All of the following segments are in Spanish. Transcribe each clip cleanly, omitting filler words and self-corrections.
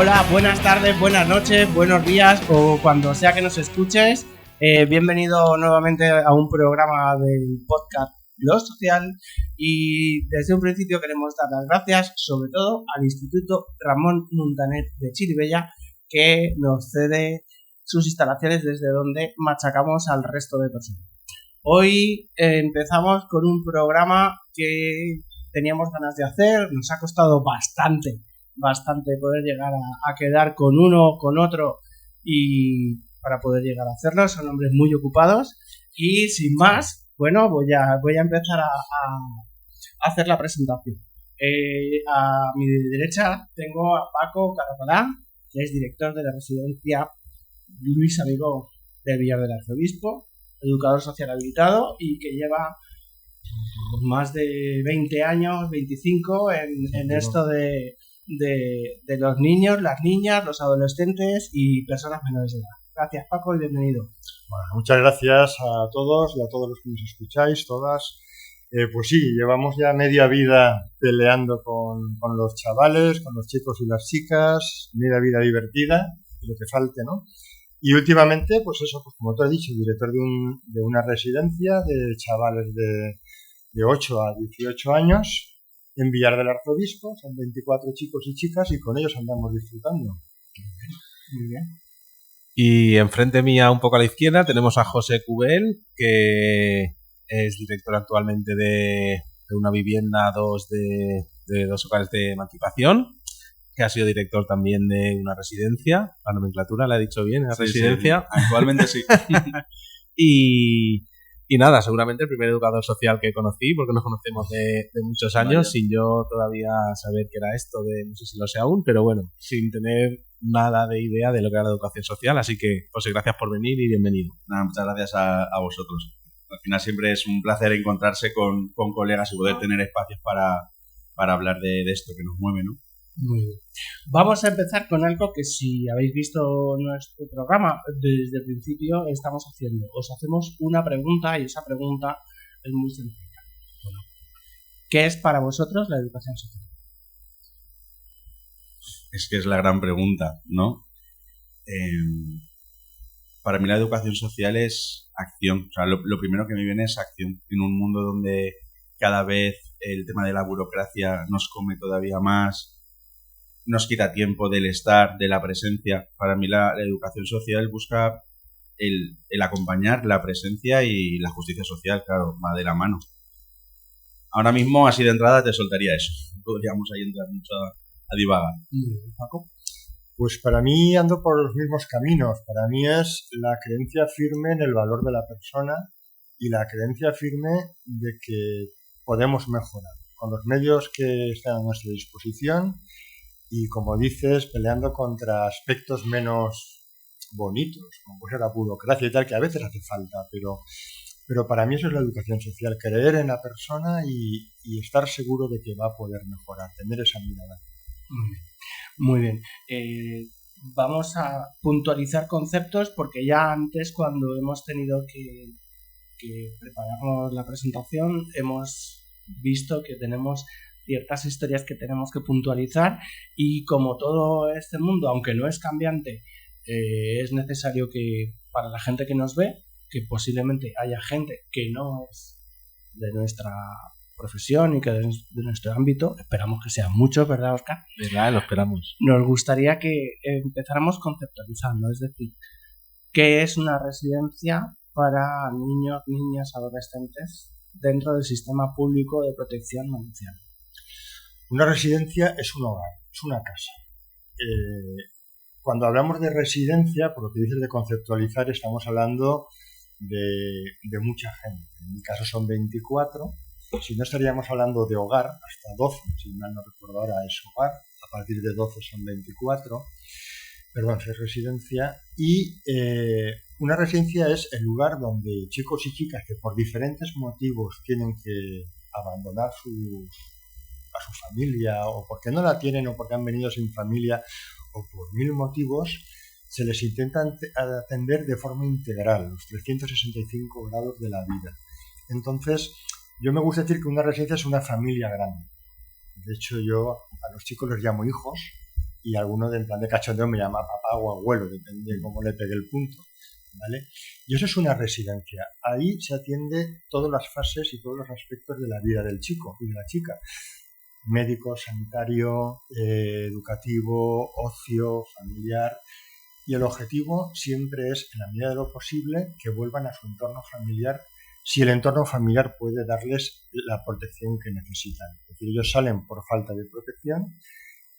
Hola, buenas tardes, buenas noches, buenos días o cuando sea que nos escuches. Bienvenido nuevamente a un programa del podcast Lo Social y desde un principio queremos dar las gracias sobre todo al Instituto Ramón Muntaner de Chirivella que nos cede sus instalaciones desde donde machacamos al resto de personas. Hoy empezamos con un programa que teníamos ganas de hacer, nos ha costado bastante poder llegar a quedar con uno o con otro y para poder llegar a hacerlo. Son hombres muy ocupados y sin más, bueno, voy a empezar a hacer la presentación. A mi derecha tengo a Paco Carapalá, que es director de la residencia Luis Amigó de Villar del Arzobispo, educador social habilitado y que lleva más de 20 años, 25 en esto de los niños, las niñas, los adolescentes y personas menores de edad. Gracias, Paco, y bienvenido. Bueno, muchas gracias a todos y a todos los que nos escucháis, todas. Pues sí, llevamos ya media vida peleando con los chavales, con los chicos y las chicas, media vida divertida, lo que falte, ¿no? Y últimamente, pues eso, pues como tú has dicho, director de una residencia de chavales de 8 a 18 años, en Villar del Arzobispo, son 24 chicos y chicas y con ellos andamos disfrutando. Muy bien. Y enfrente mía, un poco a la izquierda, tenemos a José Cubel, que es director actualmente de una vivienda de dos hogares de emancipación, que ha sido director también de una residencia, la nomenclatura la he dicho bien, la residencia. Sí, actualmente sí. Y nada, seguramente el primer educador social que conocí, porque nos conocemos de muchos años, sin yo todavía saber qué era esto, no sé si lo sé aún, pero bueno, sin tener nada de idea de lo que era la educación social. Así que, José, gracias por venir y bienvenido. Nada, muchas gracias a vosotros. Al final siempre es un placer encontrarse con colegas y poder tener espacios para hablar de esto que nos mueve, ¿no? Muy bien. Vamos a empezar con algo que si habéis visto nuestro programa desde el principio estamos haciendo. Os hacemos una pregunta y esa pregunta es muy sencilla. Bueno, ¿qué es para vosotros la educación social? Es que es la gran pregunta, ¿no? Para mí la educación social es acción. O sea, lo primero que me viene es acción. En un mundo donde cada vez el tema de la burocracia nos come todavía más, nos quita tiempo del estar, de la presencia. Para mí la educación social busca el acompañar la presencia y la justicia social, claro, va de la mano. Ahora mismo, así de entrada, te soltaría eso. Podríamos ahí entrar mucho a divagar. ¿Paco? Pues para mí ando por los mismos caminos. Para mí es la creencia firme en el valor de la persona y la creencia firme de que podemos mejorar con los medios que están a nuestra disposición. Y como dices, peleando contra aspectos menos bonitos, como puede ser la burocracia y tal, que a veces hace falta, pero para mí eso es la educación social, creer en la persona y estar seguro de que va a poder mejorar, tener esa mirada. Muy bien. Vamos a puntualizar conceptos porque ya antes, cuando hemos tenido que prepararnos la presentación, hemos visto que tenemos ciertas historias que tenemos que puntualizar y como todo este mundo, aunque no es cambiante, es necesario que para la gente que nos ve, que posiblemente haya gente que no es de nuestra profesión y que de nuestro ámbito, esperamos que sean muchos, ¿verdad, Oscar? ¿Verdad? Lo esperamos. Nos gustaría que empezáramos conceptualizando, es decir, ¿qué es una residencia para niños, niñas, adolescentes dentro del sistema público de protección valenciano? Una residencia es un hogar, es una casa. Cuando hablamos de residencia, por lo que dices de conceptualizar, estamos hablando de mucha gente. En mi caso son 24. Si no estaríamos hablando de hogar, hasta 12, si mal no recuerdo ahora es hogar, a partir de 12 son 24. Perdón, es residencia. Y una residencia es el lugar donde chicos y chicas que por diferentes motivos tienen que abandonar a su familia, o porque no la tienen, o porque han venido sin familia, o por mil motivos, se les intenta atender de forma integral, los 365 grados de la vida. Entonces, yo me gusta decir que una residencia es una familia grande. De hecho, yo a los chicos les llamo hijos, y alguno en plan de cachondeo me llama papá o abuelo, depende de cómo le pegue el punto, ¿vale? Y eso es una residencia. Ahí se atiende todas las fases y todos los aspectos de la vida del chico y de la chica. Médico, sanitario, educativo, ocio, familiar. Y el objetivo siempre es, en la medida de lo posible, que vuelvan a su entorno familiar, si el entorno familiar puede darles la protección que necesitan. Es decir, ellos salen por falta de protección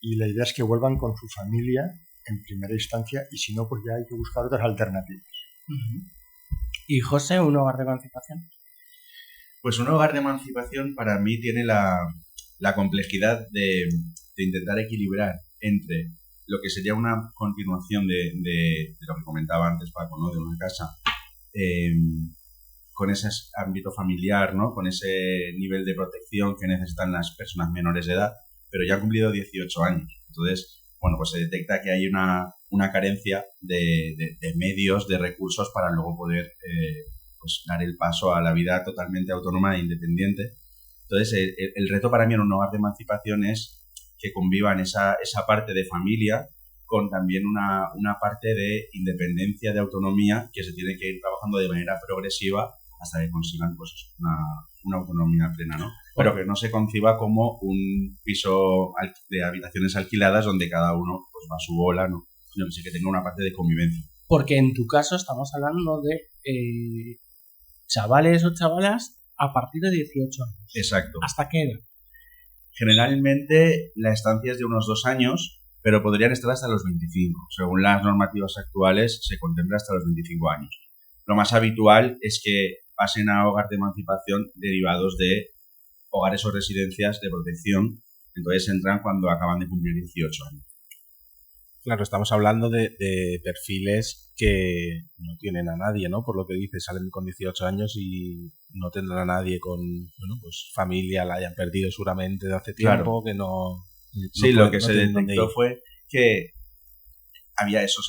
y la idea es que vuelvan con su familia en primera instancia, y si no, pues ya hay que buscar otras alternativas. ¿Y José, un hogar de emancipación? Pues un hogar de emancipación para mí tiene la complejidad de intentar equilibrar entre lo que sería una continuación de lo que comentaba antes Paco, ¿no? De una casa con ese ámbito familiar, ¿no? Con ese nivel de protección que necesitan las personas menores de edad, pero ya han cumplido 18 años. Entonces, bueno, pues se detecta que hay una carencia de medios, de recursos para luego poder pues dar el paso a la vida totalmente autónoma e independiente. Entonces, el reto para mí en un hogar de emancipación es que convivan esa parte de familia con también una parte de independencia, de autonomía, que se tiene que ir trabajando de manera progresiva hasta que consigan pues una autonomía plena, ¿no? Pero que no se conciba como un piso de habitaciones alquiladas donde cada uno pues va a su bola, ¿no? Sino que sí que tenga una parte de convivencia. Porque en tu caso estamos hablando de chavales o chavalas a partir de 18 años. Exacto. ¿Hasta qué edad? Generalmente la estancia es de unos 2 años, pero podrían estar hasta los 25. Según las normativas actuales, se contempla hasta los 25 años. Lo más habitual es que pasen a hogar de emancipación derivados de hogares o residencias de protección. Entonces entran cuando acaban de cumplir 18 años. Claro, estamos hablando de perfiles que no tienen a nadie, ¿no? Por lo que dices, salen con 18 años y no tendrán a nadie con, bueno, pues familia, la hayan perdido seguramente de hace tiempo, claro. Que no... Sí, lo que se detectó fue que había eso,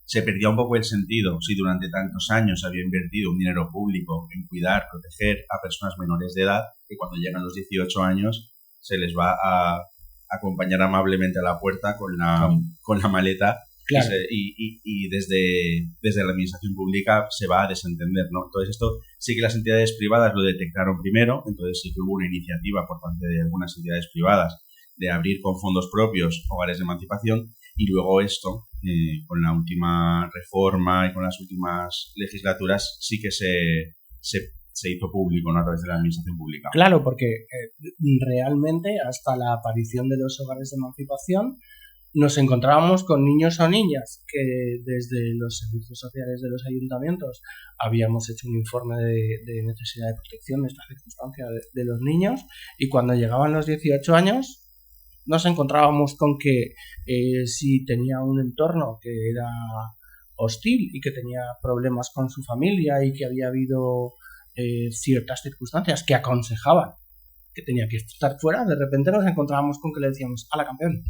se perdía un poco el sentido. Si durante tantos años había invertido un dinero público en cuidar, proteger a personas menores de edad, que cuando llegan los 18 años se les va a acompañar amablemente a la puerta con la maleta, claro. y desde la administración pública se va a desentender, ¿no? Entonces esto sí que las entidades privadas lo detectaron primero, entonces sí que hubo una iniciativa por parte de algunas entidades privadas de abrir con fondos propios hogares de emancipación, y luego esto, con la última reforma y con las últimas legislaturas, sí que se hizo público, ¿no? A través de la administración pública. Claro, porque realmente hasta la aparición de los hogares de emancipación nos encontrábamos con niños o niñas que desde los servicios sociales de los ayuntamientos habíamos hecho un informe de necesidad de protección de esta circunstancia de los niños, y cuando llegaban los 18 años nos encontrábamos con que si tenía un entorno que era hostil y que tenía problemas con su familia y que había habido ciertas circunstancias que aconsejaban que tenía que estar fuera, de repente nos encontrábamos con que le decíamos: ¡Hala, campeón!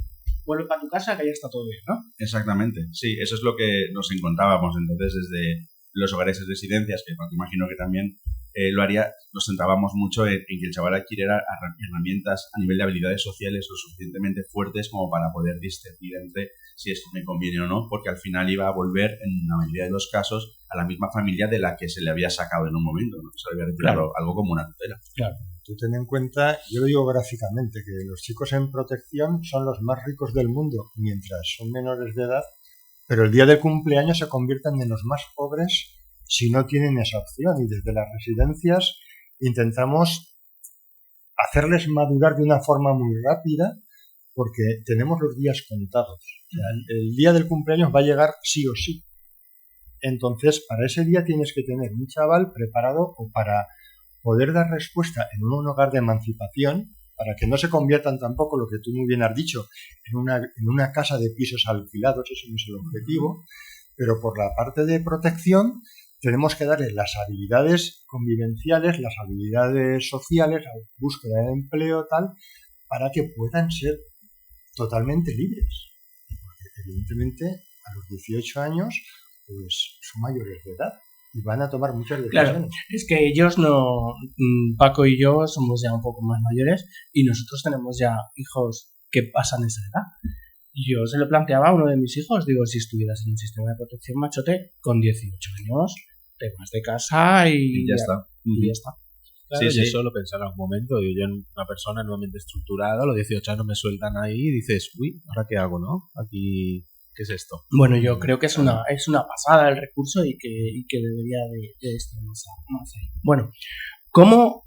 Vuelve para tu casa que ya está todo bien, ¿no? Exactamente, sí, eso es lo que nos encontrábamos. Entonces, desde los hogares de residencias, que imagino que también lo haría, nos centrábamos mucho en que el chaval adquiriera herramientas a nivel de habilidades sociales lo suficientemente fuertes como para poder discernir entre si esto me conviene o no, porque al final iba a volver, en la mayoría de los casos, a la misma familia de la que se le había sacado en un momento, ¿no? Se le había retirado, claro, algo como una tutela. Claro. Tú ten en cuenta, yo lo digo gráficamente, que los chicos en protección son los más ricos del mundo mientras son menores de edad, pero el día del cumpleaños se convierten en los más pobres si no tienen esa opción, y desde las residencias intentamos hacerles madurar de una forma muy rápida, porque tenemos los días contados. O sea, el día del cumpleaños va a llegar sí o sí. Entonces, para ese día tienes que tener un chaval preparado o para poder dar respuesta en un hogar de emancipación, para que no se conviertan tampoco, lo que tú muy bien has dicho, en una casa de pisos alquilados. Eso no es el objetivo, pero por la parte de protección tenemos que darles las habilidades convivenciales, las habilidades sociales, la búsqueda de empleo, tal, para que puedan ser totalmente libres. Porque evidentemente a los 18 años pues son mayores de edad y van a tomar muchas decisiones. Claro, es que ellos no, Paco y yo somos ya un poco más mayores y nosotros tenemos ya hijos que pasan esa edad. yo se lo planteaba a uno de mis hijos, digo, si estuvieras en un sistema de protección, machote, con 18 años, te vas de casa y ya está. Y ya está. Claro, Sí, yo sí. eso lo pensaba en un momento. Yo en una persona nuevamente estructurada, a los 18 años me sueltan ahí y dices, uy, ¿ahora qué hago, no? Aquí, ¿qué es esto? Bueno, yo creo que es una pasada el recurso y que debería de estar más ahí. Bueno, ¿cómo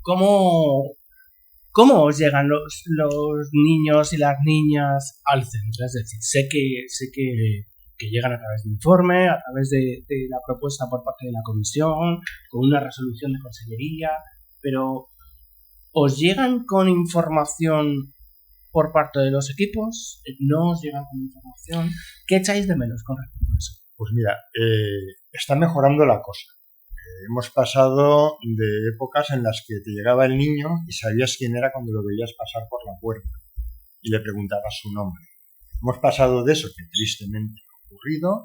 os llegan los niños y las niñas al centro? Es decir, sé que llegan a través de informe, a través de la propuesta por parte de la comisión, con una resolución de consellería, pero ¿os llegan con información por parte de los equipos? ¿No os llegan con información? ¿Qué echáis de menos con respecto a eso? Pues mira, está mejorando la cosa. Hemos pasado de épocas en las que te llegaba el niño y sabías quién era cuando lo veías pasar por la puerta y le preguntabas su nombre. Hemos pasado de eso, que tristemente ha ocurrido,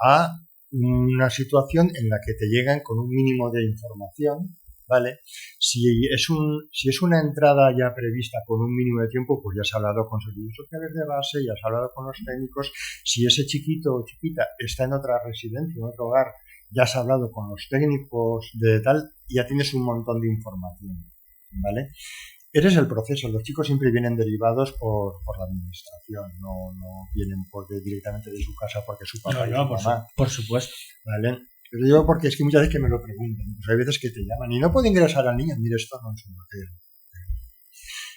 a una situación en la que te llegan con un mínimo de información, ¿vale? Si es una entrada ya prevista con un mínimo de tiempo, pues ya has hablado con servicios sociales de base, ya has hablado con los técnicos. Si ese chiquito o chiquita está en otra residencia, en otro hogar, ya has hablado con los técnicos de tal y ya tienes un montón de información, ¿vale? Ese es el proceso. Los chicos siempre vienen derivados por la administración, no vienen directamente de su casa porque su papá y su mamá. Por supuesto. ¿Vale? Pero digo porque es que muchas veces que me lo preguntan. Pues hay veces que te llaman y no puede ingresar al niño. Mire, esto no es un hotel.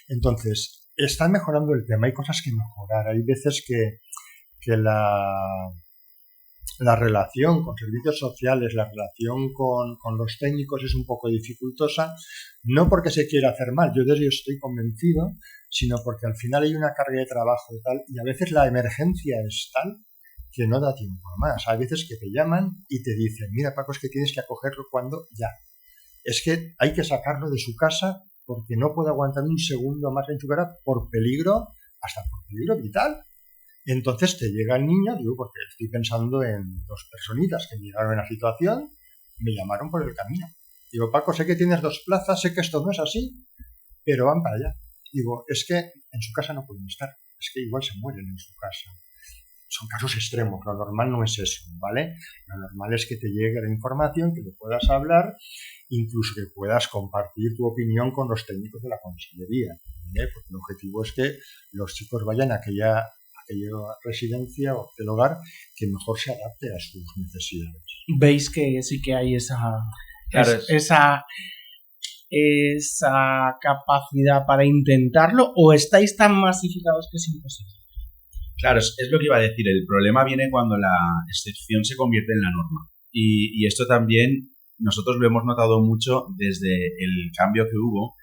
Entonces, está mejorando el tema. Hay cosas que mejorar. Hay veces que la relación con servicios sociales, la relación con los técnicos es un poco dificultosa, no porque se quiera hacer mal, yo de ello estoy convencido, sino porque al final hay una carga de trabajo y tal, y a veces la emergencia es tal que no da tiempo a más. Hay veces que te llaman y te dicen, mira Paco, es que tienes que acogerlo cuando ya. Es que hay que sacarlo de su casa porque no puede aguantar un segundo más en su casa por peligro, hasta por peligro vital. Entonces te llega el niño, digo, porque estoy pensando en dos personitas que llegaron en la situación, me llamaron por el camino. Digo, Paco, sé que tienes 2 plazas, sé que esto no es así, pero van para allá. Digo, es que en su casa no pueden estar, es que igual se mueren en su casa. Son casos extremos, lo normal no es eso, ¿vale? Lo normal es que te llegue la información, que le puedas hablar, incluso que puedas compartir tu opinión con los técnicos de la consellería, ¿vale? Porque el objetivo es que los chicos vayan a aquella residencia o aquel hogar que mejor se adapte a sus necesidades. Veis que sí que hay esa capacidad para intentarlo, o estáis tan masificados que es imposible. Claro, es lo que iba a decir. El problema viene cuando la excepción se convierte en la norma. Y esto también nosotros lo hemos notado mucho desde el cambio que hubo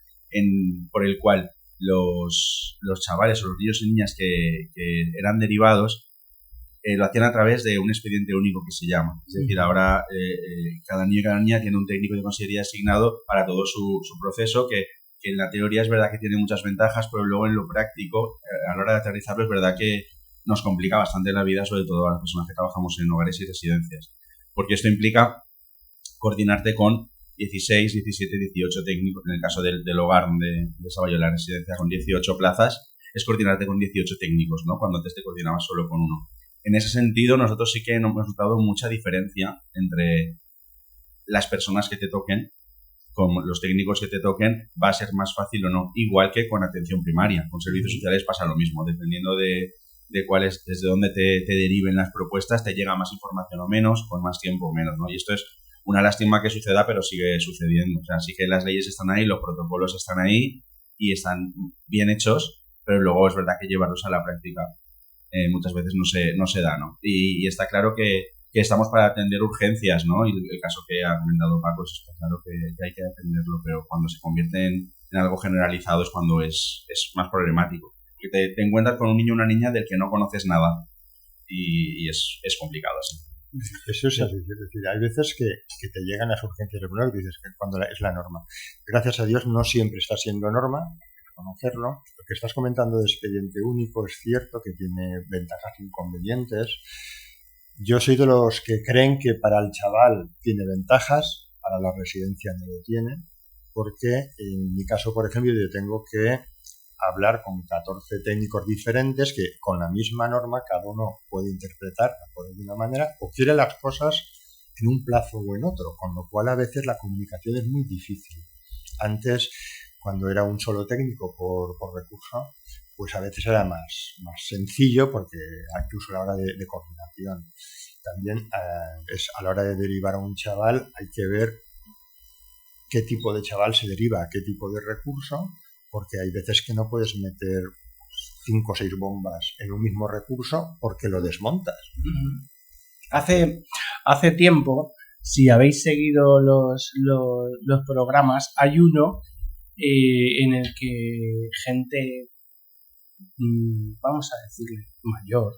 por el cual los chavales o los niños y niñas que eran derivados lo hacían a través de un expediente único que se llama. Es decir, ahora cada niño y cada niña tiene un técnico de consellería asignado para todo su proceso, que en la teoría es verdad que tiene muchas ventajas, pero luego en lo práctico, a la hora de aterrizarlo, es verdad que nos complica bastante la vida, sobre todo a las personas que trabajamos en hogares y residencias. Porque esto implica coordinarte con 16, 17, 18 técnicos. En el caso del hogar donde desarrolló la residencia con 18 plazas, es coordinarte con 18 técnicos, ¿no? Cuando antes te coordinabas solo con uno. En ese sentido, nosotros sí que hemos notado mucha diferencia entre las personas que te toquen, con los técnicos que te toquen, va a ser más fácil o no. Igual que con atención primaria. Con servicios sociales pasa lo mismo. Dependiendo de cuál es, desde dónde te deriven las propuestas, te llega más información o menos, con más tiempo o menos, ¿no? Y esto es una lástima que suceda, pero sigue sucediendo. O sea, sí que las leyes están ahí, los protocolos están ahí y están bien hechos, pero luego es verdad que llevarlos a la práctica muchas veces no se da, ¿no? Y está claro que estamos para atender urgencias, ¿no? Y el caso que ha comentado Paco, está claro que hay que atenderlo, pero cuando se convierte en algo generalizado es cuando es más problemático. Porque te encuentras con un niño o una niña del que no conoces nada y es complicado así. Eso es así, es decir, hay veces que te llegan las urgencias regulares y dices que cuando es la norma. Gracias a Dios no siempre está siendo norma, hay que reconocerlo. Lo que estás comentando de expediente único es cierto que tiene ventajas e inconvenientes. Yo soy de los que creen que para el chaval tiene ventajas, para la residencia no lo tiene, porque en mi caso, por ejemplo, yo tengo que hablar con 14 técnicos diferentes que con la misma norma cada uno puede interpretarla de una manera o quiere las cosas en un plazo o en otro, con lo cual a veces la comunicación es muy difícil. Antes, cuando era un solo técnico por recurso, pues a veces era más sencillo porque incluso a la hora de coordinación. También es a la hora de derivar a un chaval hay que ver qué tipo de chaval se deriva a qué tipo de recurso, porque hay veces que no puedes meter 5 o 6 bombas en un mismo recurso porque lo desmontas. Hace tiempo, si habéis seguido los programas, hay uno en el que gente, vamos a decirle, mayor,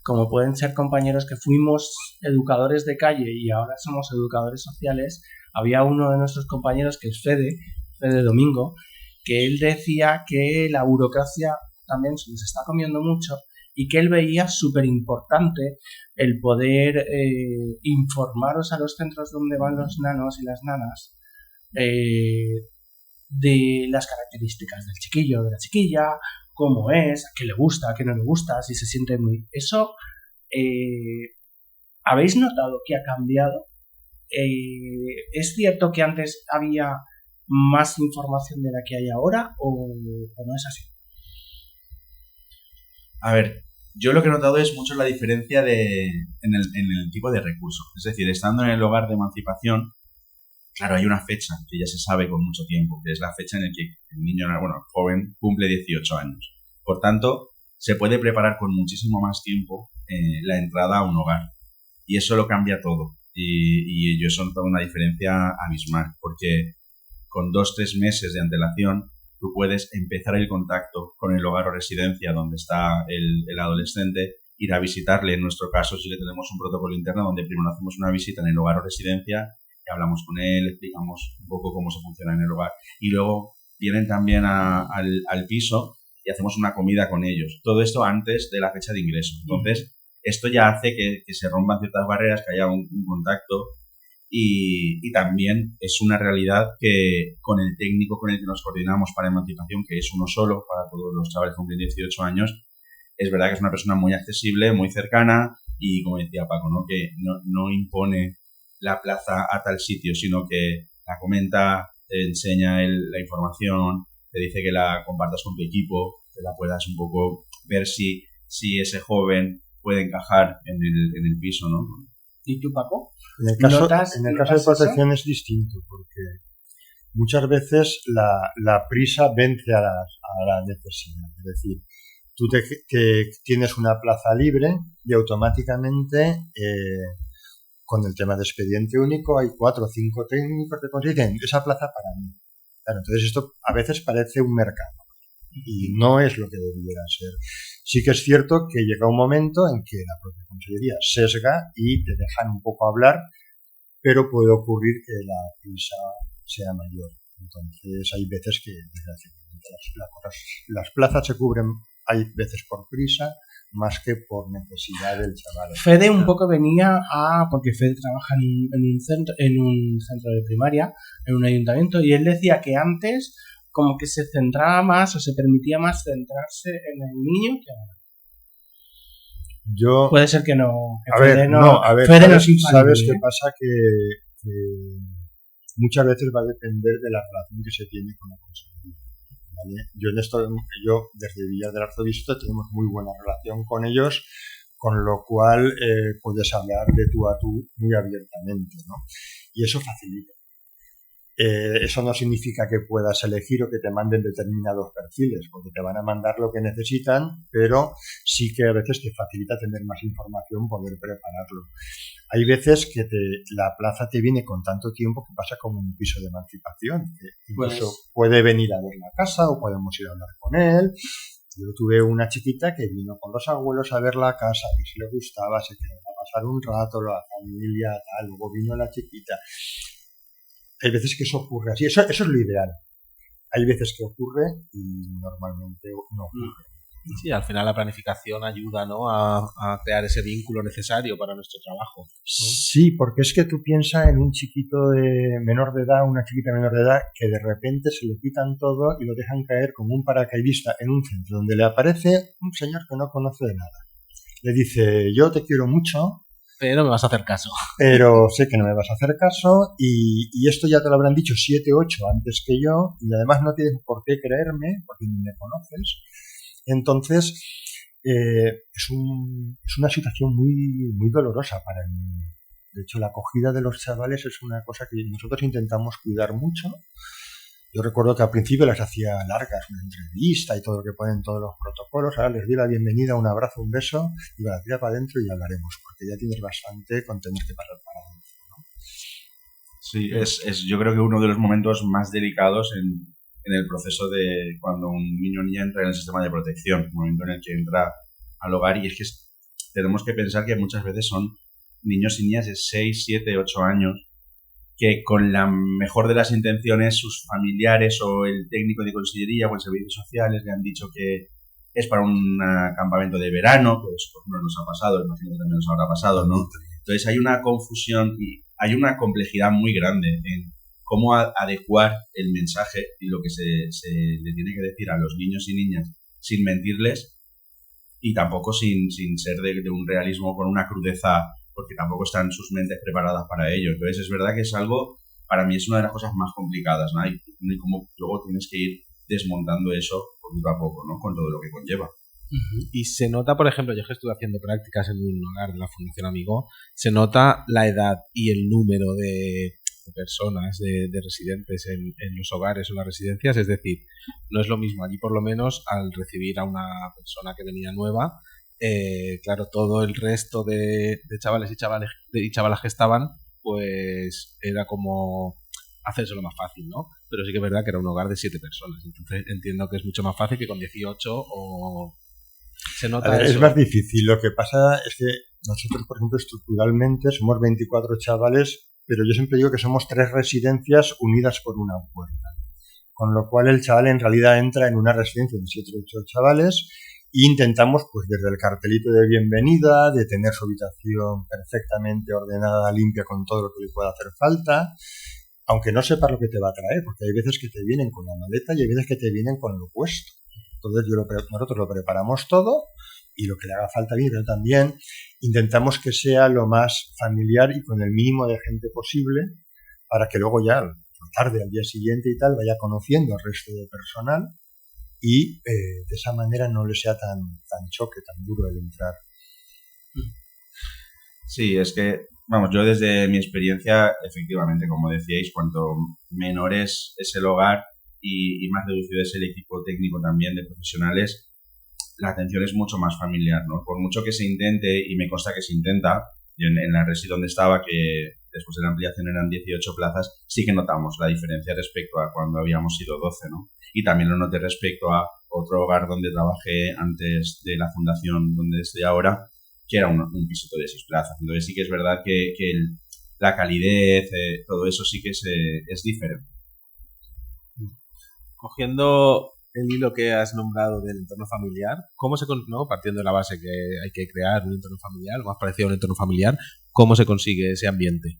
como pueden ser compañeros que fuimos educadores de calle y ahora somos educadores sociales, había uno de nuestros compañeros que es Fede Domingo, que él decía que la burocracia también se nos está comiendo mucho y que él veía súper importante el poder informaros a los centros donde van los nanos y las nanas de las características del chiquillo, de la chiquilla, cómo es, a qué le gusta, a qué no le gusta, si se siente muy... Eso, ¿habéis notado que ha cambiado? ¿Es cierto que antes había más información de la que hay ahora o no es así? A ver, yo lo que he notado es mucho la diferencia en el tipo de recurso. Es decir, estando en el hogar de emancipación, claro, hay una fecha que ya se sabe con mucho tiempo, que es la fecha en la que el niño, el joven, cumple 18 años. Por tanto, se puede preparar con muchísimo más tiempo la entrada a un hogar. Y eso lo cambia todo. Y yo eso noto una diferencia abismal, porque con 2-3 meses de antelación tú puedes empezar el contacto con el hogar o residencia donde está el adolescente, ir a visitarle. En nuestro caso, si le tenemos un protocolo interno donde primero hacemos una visita en el hogar o residencia, hablamos con él, explicamos un poco cómo se funciona en el hogar y luego vienen también al piso y hacemos una comida con ellos. Todo esto antes de la fecha de ingreso. Entonces, esto ya hace que se rompan ciertas barreras, que haya un contacto y también es una realidad que con el técnico con el que nos coordinamos para emancipación, que es uno solo para todos los chavales que cumplen 18 años, es verdad que es una persona muy accesible, muy cercana y, como decía Paco, ¿no? Que no impone la plaza a tal sitio, sino que la comenta, te enseña la información, te dice que la compartas con tu equipo, que la puedas un poco ver si ese joven puede encajar en el piso, ¿no? ¿Y tú, Paco? En el caso de protección es distinto, porque muchas veces la prisa vence a la necesidad. Es decir, tú tienes una plaza libre y automáticamente con el tema de expediente único hay 4 o 5 técnicos que consiguen esa plaza para mí. Claro, entonces esto a veces parece un mercado y no es lo que debiera ser. Sí que es cierto que llega un momento en que la propia consellería sesga y te dejan un poco hablar, pero puede ocurrir que la prisa sea mayor. Entonces hay veces que desgraciadamente las plazas se cubren, hay veces por prisa más que por necesidad del chaval. Fede un poco venía porque Fede trabaja en un centro de primaria, en un ayuntamiento, y él decía que antes como que se centraba más o se permitía más centrarse en el niño que ahora. Puede ser que no. Que Fede ¿sabes qué pasa? Que muchas veces va a depender de la relación que se tiene con la consejería. ¿Vale? Yo desde Villar del Arzobispo tenemos muy buena relación con ellos, con lo cual puedes hablar de tú a tú muy abiertamente, ¿no? Y eso facilita. Eso no significa que puedas elegir o que te manden determinados perfiles, porque te van a mandar lo que necesitan, pero sí que a veces te facilita tener más información, poder prepararlo. Hay veces que la plaza te viene con tanto tiempo que pasa como un piso de emancipación, que incluso puede venir a ver la casa o podemos ir a hablar con él. Yo tuve una chiquita que vino con los abuelos a ver la casa, y si le gustaba, se quedó a pasar un rato, la familia, tal, luego vino la chiquita. Hay veces que eso ocurre así, eso es lo ideal. Hay veces que ocurre y normalmente no ocurre. Sí, al final la planificación ayuda, ¿no?, a crear ese vínculo necesario para nuestro trabajo, ¿no? Sí, porque es que tú piensas en un chiquito de menor de edad, una chiquita menor de edad, que de repente se lo quitan todo y lo dejan caer como un paracaidista en un centro donde le aparece un señor que no conoce de nada. Le dice, yo te quiero mucho, pero me vas a hacer caso. Pero sé que no me vas a hacer caso y esto ya te lo habrán dicho 7, 8 antes que yo y además no tienes por qué creerme porque ni me conoces. Entonces, es una situación muy dolorosa para el niño. De hecho, la acogida de los chavales es una cosa que nosotros intentamos cuidar mucho. Yo recuerdo que al principio les hacía largas, una entrevista y todo lo que ponen todos los protocolos. Ahora les doy la bienvenida, un abrazo, un beso y la tira para adentro y hablaremos, porque ya tienes bastante con tener que pasar para adentro, ¿no? Sí, yo creo que uno de los momentos más delicados en el proceso de cuando un niño o niña entra en el sistema de protección, el momento en el que entra al hogar, y es que tenemos que pensar que muchas veces son niños y niñas de 6, 7, 8 años que con la mejor de las intenciones sus familiares o el técnico de consellería o el servicios sociales le han dicho que es para un campamento de verano, que eso por ejemplo nos ha pasado, imagino que también nos habrá pasado, ¿no? Entonces hay una confusión y hay una complejidad muy grande en cómo adecuar el mensaje y lo que se le tiene que decir a los niños y niñas sin mentirles y tampoco sin ser de un realismo con una crudeza, porque tampoco están sus mentes preparadas para ello. Entonces es verdad que es algo, para mí es una de las cosas más complicadas, ¿no? Y cómo luego tienes que ir desmontando eso poco a poco, ¿no? Con todo lo que conlleva. Y se nota, por ejemplo, yo que estuve haciendo prácticas en un hogar de la Fundación Amigo, se nota la edad y el número de personas, de residentes en los hogares o las residencias. Es decir, no es lo mismo allí, por lo menos, al recibir a una persona que venía nueva, claro, todo el resto de chavales y chavalas que estaban, pues era como hacérselo más fácil, ¿no? Pero sí que es verdad que era un hogar de 7 personas, entonces entiendo que es mucho más fácil que con 18 o... Se nota eso. Es más difícil. Lo que pasa es que nosotros, por ejemplo, estructuralmente somos 24 chavales, pero yo siempre digo que somos 3 residencias unidas por una puerta. Con lo cual el chaval en realidad entra en una residencia de 7 o 8 chavales e intentamos, pues desde el cartelito de bienvenida, de tener su habitación perfectamente ordenada, limpia, con todo lo que le pueda hacer falta, aunque no sepas lo que te va a traer, porque hay veces que te vienen con la maleta y hay veces que te vienen con lo puesto. Entonces nosotros lo preparamos todo y lo que le haga falta bien, pero también intentamos que sea lo más familiar y con el mínimo de gente posible para que luego ya, tarde, al día siguiente y tal, vaya conociendo al resto del personal y de esa manera no le sea tan choque, tan duro el entrar. Sí, es que, vamos, yo desde mi experiencia, efectivamente, como decíais, cuanto menor es el hogar y más reducido es el equipo técnico también de profesionales, la atención es mucho más familiar, ¿no? Por mucho que se intente, y me consta que se intenta, yo en la resi donde estaba, que después de la ampliación eran 18 plazas, sí que notamos la diferencia respecto a cuando habíamos sido 12, ¿no? Y también lo noté respecto a otro hogar donde trabajé antes de la fundación donde estoy ahora, que era un pisito de 6 plazas. Entonces sí que es verdad que la calidez, todo eso sí que es diferente. Cogiendo el hilo que has nombrado del entorno familiar, ¿cómo ¿no? Partiendo de la base que hay que crear un entorno familiar, lo más parecido a un entorno familiar, ¿cómo se consigue ese ambiente?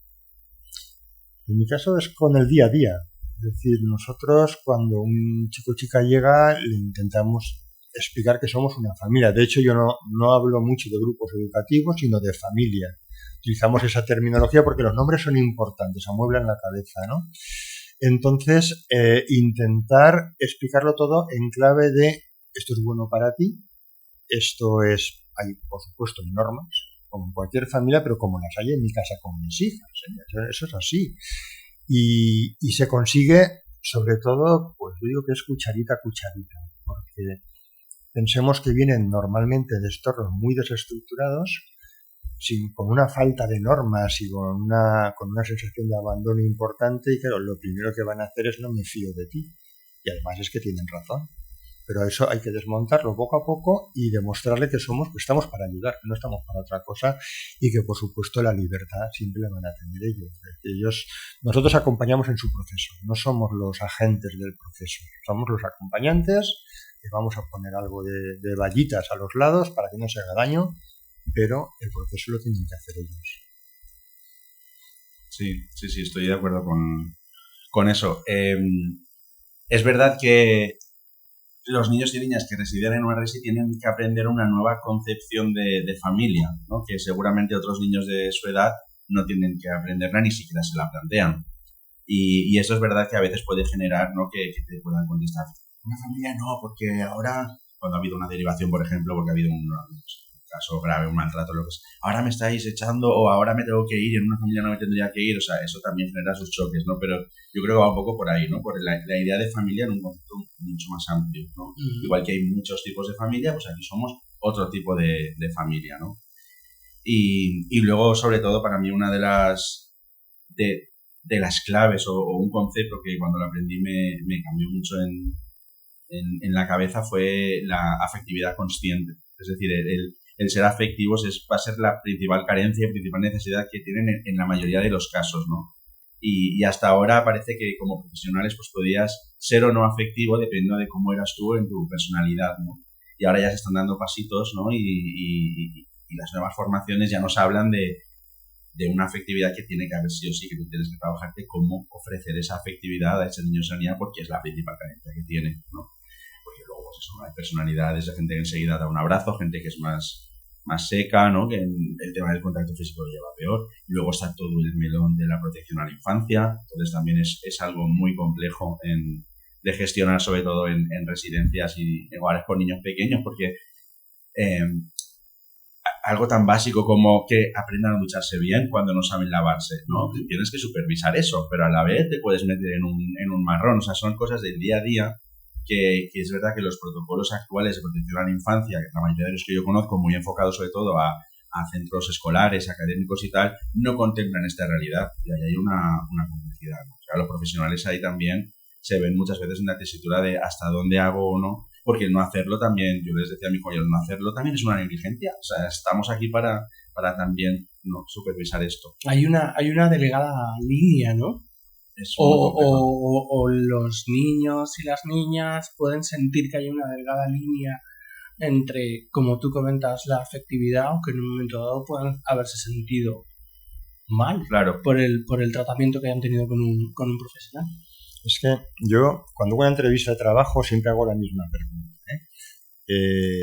En mi caso es con el día a día. Es decir, nosotros cuando un chico o chica llega le intentamos explicar que somos una familia. De hecho, yo no hablo mucho de grupos educativos, sino de familia. Utilizamos esa terminología porque los nombres son importantes, amueblan la cabeza, ¿no? Entonces, intentar explicarlo todo en clave de esto es bueno para ti, hay por supuesto normas, como en cualquier familia, pero como las hay en mi casa con mis hijas, eso es así. Y se consigue, sobre todo, pues yo digo que es cucharita a cucharita, porque pensemos que vienen normalmente de entornos muy desestructurados, con una falta de normas y con una sensación de abandono importante, y claro, lo primero que van a hacer es no me fío de ti. Y además es que tienen razón. Pero eso hay que desmontarlo poco a poco y demostrarle que estamos para ayudar, no estamos para otra cosa, y que por supuesto la libertad siempre la van a tener ellos. Nosotros acompañamos en su proceso, no somos los agentes del proceso, somos los acompañantes que vamos a poner algo de vallitas a los lados para que no se haga daño, pero el proceso lo tienen que hacer ellos. Sí, estoy de acuerdo con eso. Es verdad que los niños y niñas que residen en una resi tienen que aprender una nueva concepción de familia, ¿no? Que seguramente otros niños de su edad no tienen que aprenderla, ni siquiera se la plantean. Y eso es verdad que a veces puede generar, ¿no? que te puedan contestar, una familia no, porque ahora, cuando ha habido una derivación, por ejemplo, porque ha habido un caso grave, un maltrato, lo que sea, ahora me estáis echando o ahora me tengo que ir, en una familia no me tendría que ir, o sea, eso también genera sus choques, ¿no? Pero yo creo que va un poco por ahí, ¿no? Por la idea de familia en un concepto mucho más amplio, ¿no? Igual que hay muchos tipos de familia, pues aquí somos otro tipo de familia, ¿no? Y luego, sobre todo, para mí una de las claves o un concepto que cuando lo aprendí me cambió mucho en la cabeza fue la afectividad consciente. Es decir, el ser afectivos va a ser la principal carencia y principal necesidad que tienen en la mayoría de los casos, ¿no? Y hasta ahora parece que como profesionales pues podías ser o no afectivo dependiendo de cómo eras tú en tu personalidad, ¿no? Y ahora ya se están dando pasitos, ¿no? Y las nuevas formaciones ya nos hablan de una afectividad que tiene que haber sí o sí, que tú tienes que trabajarte cómo ofrecer esa afectividad a ese niño o esa niña porque es la principal carencia que tiene, ¿no? Porque luego pues eso, hay personalidades de gente que enseguida da un abrazo, gente que es más seca, ¿no? Que el tema del contacto físico lo lleva peor. Y luego está todo el melón de la protección a la infancia. Entonces también es algo muy complejo de gestionar, sobre todo en residencias y en hogares con niños pequeños, porque algo tan básico como que aprendan a ducharse bien cuando no saben lavarse, ¿no? Tienes que supervisar eso, pero a la vez te puedes meter en un marrón. O sea, son cosas del día a día que es verdad que los protocolos actuales de protección a la infancia, que la mayoría de los que yo conozco, muy enfocados sobre todo a centros escolares, académicos y tal, no contemplan esta realidad. Y ahí hay una complejidad, ¿no? O sea, los profesionales ahí también se ven muchas veces en la tesitura de hasta dónde hago o no, porque el no hacerlo también, yo les decía a mi hijo, el no hacerlo también es una negligencia. O sea, estamos aquí para también, ¿no?, supervisar esto. Hay una delgada línea, ¿no? O los niños y las niñas pueden sentir que hay una delgada línea entre, como tú comentas, la afectividad, aunque en un momento dado puedan haberse sentido mal, claro, por el tratamiento que hayan tenido con un profesional. Es que yo, cuando hago una entrevista de trabajo, siempre hago la misma pregunta,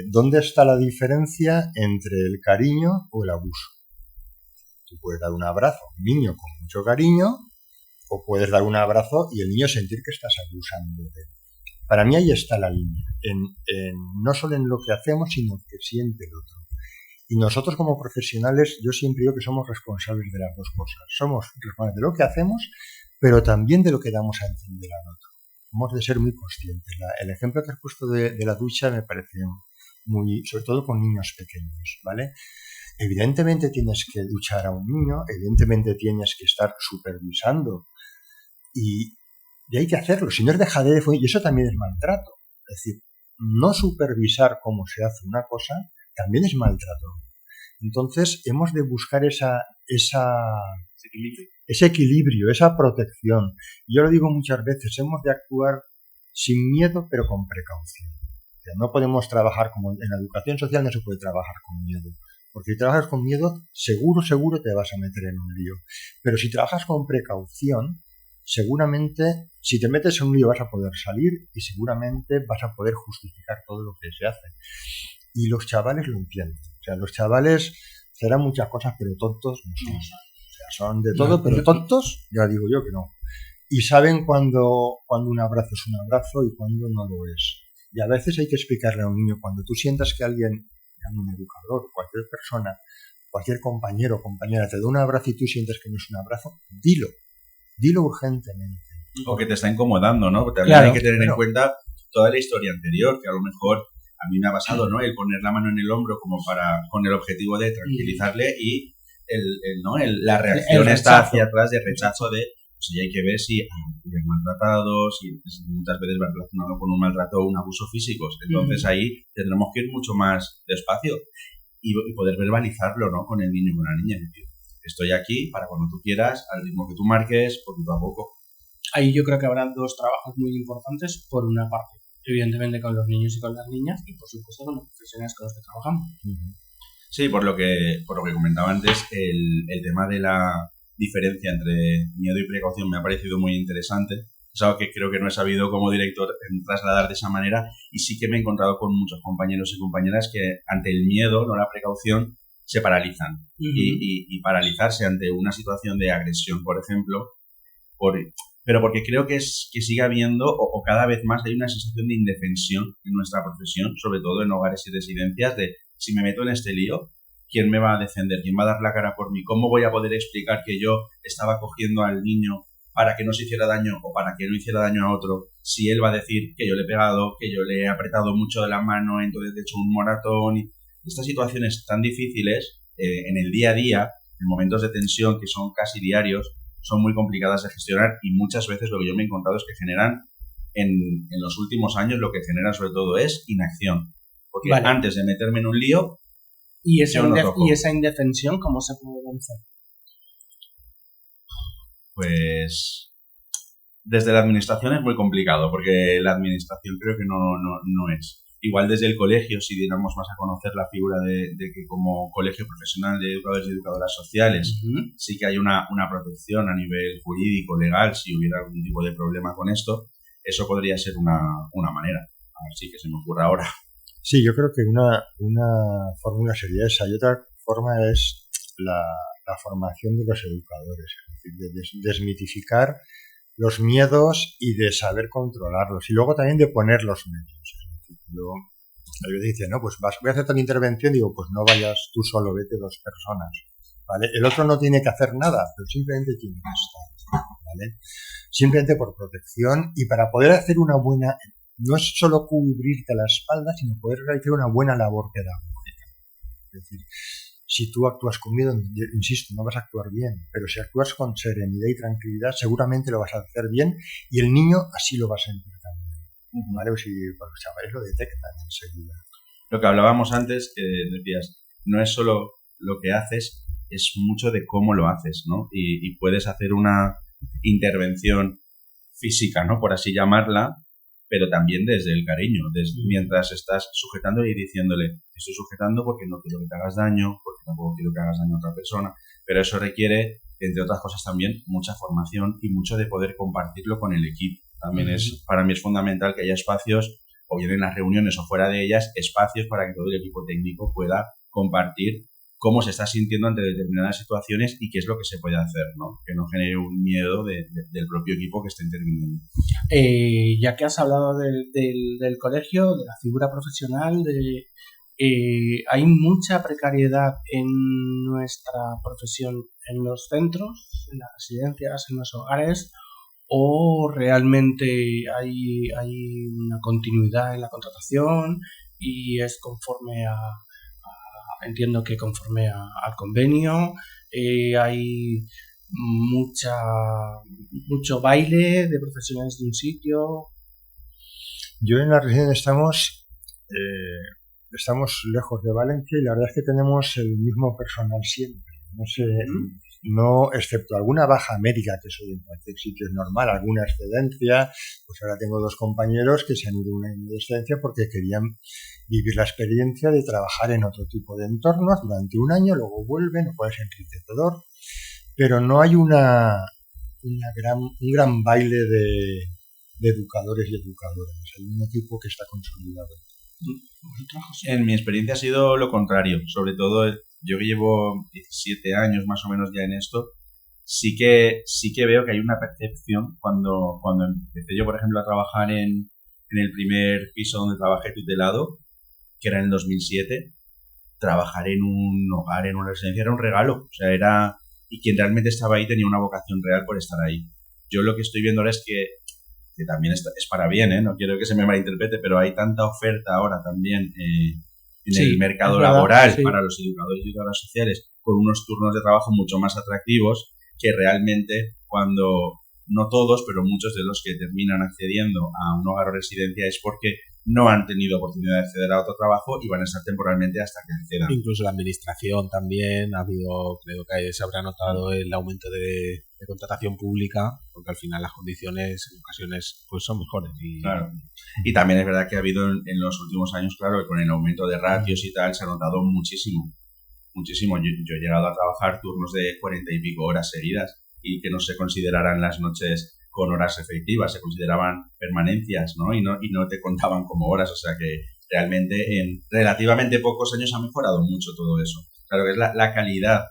¿dónde está la diferencia entre el cariño o el abuso? Tú puedes dar un abrazo a un niño con mucho cariño, o puedes dar un abrazo y el niño sentir que estás abusando de él. Para mí ahí está la línea, no solo en lo que hacemos, sino en lo que siente el otro. Y nosotros como profesionales, yo siempre digo que somos responsables de las dos cosas. Somos responsables de lo que hacemos, pero también de lo que damos a entender al otro. Hemos de ser muy conscientes. El ejemplo que has puesto de la ducha me parece muy, sobre todo con niños pequeños, ¿vale? Evidentemente tienes que duchar a un niño, evidentemente tienes que estar supervisando y hay que hacerlo, si no es dejadez, y eso también es maltrato. Es decir, no supervisar cómo se hace una cosa también es maltrato. Entonces hemos de buscar ese equilibrio, esa protección. Yo lo digo muchas veces, hemos de actuar sin miedo pero con precaución. O sea, no podemos trabajar como en la educación social, no se puede trabajar con miedo. Porque si trabajas con miedo, seguro te vas a meter en un lío. Pero si trabajas con precaución, seguramente si te metes en un lío vas a poder salir y seguramente vas a poder justificar todo lo que se hace. Y los chavales lo entienden. O sea, los chavales serán muchas cosas, pero tontos no son. O sea, son de todo, pero tontos, ya digo yo que no. Y saben cuando un abrazo es un abrazo y cuando no lo es. Y a veces hay que explicarle a un niño, cuando tú sientas que alguien, un educador, cualquier persona, cualquier compañero o compañera te da un abrazo y tú sientes que no es un abrazo, dilo urgentemente. O que te está incomodando, ¿no? Porque también hay que tener en cuenta toda la historia anterior, que a lo mejor a mí me ha pasado, ¿no? El poner la mano en el hombro como con el objetivo de tranquilizarle y la reacción está hacia atrás de rechazo de, pues ya hay que ver si hay maltratados, si muchas veces va relacionado con un maltrato o un abuso físico. Entonces ahí tendremos que ir mucho más despacio y poder verbalizarlo, ¿no? Con el niño y con la niña. Es decir, estoy aquí para cuando tú quieras, al ritmo que tú marques, poquito a poco. Ahí yo creo que habrá dos trabajos muy importantes. Por una parte, evidentemente con los niños y con las niñas, y por supuesto con los profesionales con los que trabajamos. Sí, por lo que comentaba antes, el tema de la diferencia entre miedo y precaución me ha parecido muy interesante. Es algo que creo que no he sabido como director trasladar de esa manera, y sí que me he encontrado con muchos compañeros y compañeras que ante el miedo, no la precaución, se paralizan. Y paralizarse ante una situación de agresión, por ejemplo, pero porque creo que sigue habiendo, o cada vez más hay una sensación de indefensión en nuestra profesión, sobre todo en hogares y residencias, de si me meto en este lío, ¿quién me va a defender? ¿Quién va a dar la cara por mí? ¿Cómo voy a poder explicar que yo estaba cogiendo al niño para que no se hiciera daño o para que no hiciera daño a otro, si él va a decir que yo le he pegado, que yo le he apretado mucho de la mano, entonces he hecho un moratón? Y estas situaciones tan difíciles en el día a día, en momentos de tensión que son casi diarios, son muy complicadas de gestionar, y muchas veces lo que yo me he encontrado es que generan, en los últimos años, lo que generan sobre todo es inacción. Porque antes de meterme en un lío, ¿Y esa indefensión cómo se puede vencer? Pues desde la administración es muy complicado, porque la administración creo que no es. Igual desde el colegio, si diéramos más a conocer la figura de que como colegio profesional de educadores y educadoras sociales, sí que hay una protección a nivel jurídico, legal, si hubiera algún tipo de problema con esto, eso podría ser una manera. Así que se me ocurre ahora. Sí, yo creo que una fórmula sería esa, y otra forma es la formación de los educadores, es decir, de desmitificar los miedos y de saber controlarlos, y luego también de poner los medios. Es decir, yo a veces dice, no, pues voy a hacer tal intervención, digo, pues no vayas tú solo, vete 2 personas, ¿vale? El otro no tiene que hacer nada, pero simplemente tiene que estar, ¿vale? Simplemente por protección y para poder hacer una buena... No es solo cubrirte la espalda, sino poder realizar una buena labor pedagógica. Es decir, si tú actúas con miedo, insisto, no vas a actuar bien, pero si actúas con serenidad y tranquilidad, seguramente lo vas a hacer bien, y el niño así lo va a sentir también. ¿Vale? Pues si los chavales lo detectan enseguida. Lo que hablábamos antes, que decías, no es solo lo que haces, es mucho de cómo lo haces, ¿no? Y puedes hacer una intervención física, ¿no? Por así llamarla, pero también desde el cariño, mientras estás sujetando y diciéndole, estoy sujetando porque no quiero que te hagas daño, porque tampoco quiero que hagas daño a otra persona, pero eso requiere, entre otras cosas también, mucha formación y mucho de poder compartirlo con el equipo. También para mí es fundamental que haya espacios, o bien en las reuniones o fuera de ellas, espacios para que todo el equipo técnico pueda compartir cómo se está sintiendo ante determinadas situaciones y qué es lo que se puede hacer, ¿no? Que no genere un miedo del propio equipo que esté interviniendo. Ya que has hablado del colegio, de la figura profesional, hay mucha precariedad en nuestra profesión en los centros, en las residencias, en los hogares, o realmente hay una continuidad en la contratación y es conforme entiendo que conforme al convenio, hay mucho baile de profesionales de un sitio. Yo en la residencia estamos lejos de Valencia, y la verdad es que tenemos el mismo personal siempre. No sé, no, excepto alguna baja médica, que eso en cualquier sitio es normal, alguna excedencia. Pues ahora tengo 2 compañeros que se han ido a una excedencia porque querían vivir la experiencia de trabajar en otro tipo de entornos durante un año, luego vuelven, lo cual es enriquecedor, pero no hay un gran baile de educadores y educadoras. Hay un equipo que está consolidado. En mi experiencia ha sido lo contrario, sobre todo yo que llevo 17 años más o menos ya en esto, sí que veo que hay una percepción cuando empecé yo, por ejemplo, a trabajar en el primer piso donde trabajé tutelado, que era en el 2007, trabajar en un hogar, en una residencia, era un regalo. O sea, y quien realmente estaba ahí tenía una vocación real por estar ahí. Yo lo que estoy viendo ahora es que también es para bien, no quiero que se me malinterprete, pero hay tanta oferta ahora también en el mercado laboral para los educadores y educadoras sociales, con unos turnos de trabajo mucho más atractivos, que realmente cuando, no todos, pero muchos de los que terminan accediendo a un hogar o residencia es porque no han tenido oportunidad de acceder a otro trabajo y van a estar temporalmente hasta que accedan. Incluso la administración también ha habido, creo que se habrá notado el aumento de contratación pública, porque porque al final las condiciones en ocasiones pues son mejores. Claro. Y también es verdad que ha habido en los últimos años, claro, que con el aumento de ratios y tal, se ha notado muchísimo. Yo he llegado a trabajar turnos de 40 y pico horas seguidas y que no se consideraran las noches con horas efectivas, se consideraban permanencias, ¿no? Y no te contaban como horas, o sea que realmente en relativamente pocos años ha mejorado mucho todo eso. Claro que es la calidad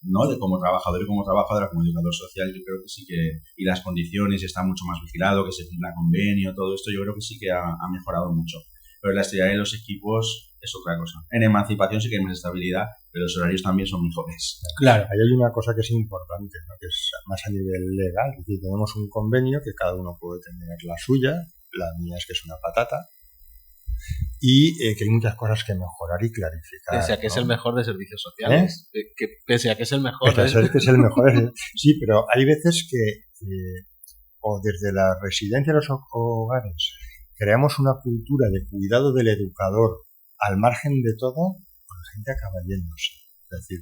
¿no? De como trabajador y como trabajadora, como educador social, yo creo que sí que, y las condiciones, está mucho más vigilado, que se cumpla convenio, todo esto yo creo que sí que ha mejorado mucho. Pero la estabilidad de los equipos es otra cosa. En emancipación sí que hay más estabilidad, pero los horarios también son mejores. Claro, ahí hay una cosa que es importante, ¿no? Que es más a nivel legal. Es decir, tenemos un convenio que cada uno puede tener la suya, la mía es que es una patata, y que hay muchas cosas que mejorar y clarificar. Pese a que ¿no? es el mejor de servicios sociales. Pese a que es el mejor. Pese a que es el mejor. Sí, pero hay veces que o desde la residencia de los hogares creamos una cultura de cuidado del educador al margen de todo, pues la gente acaba yéndose. Es decir,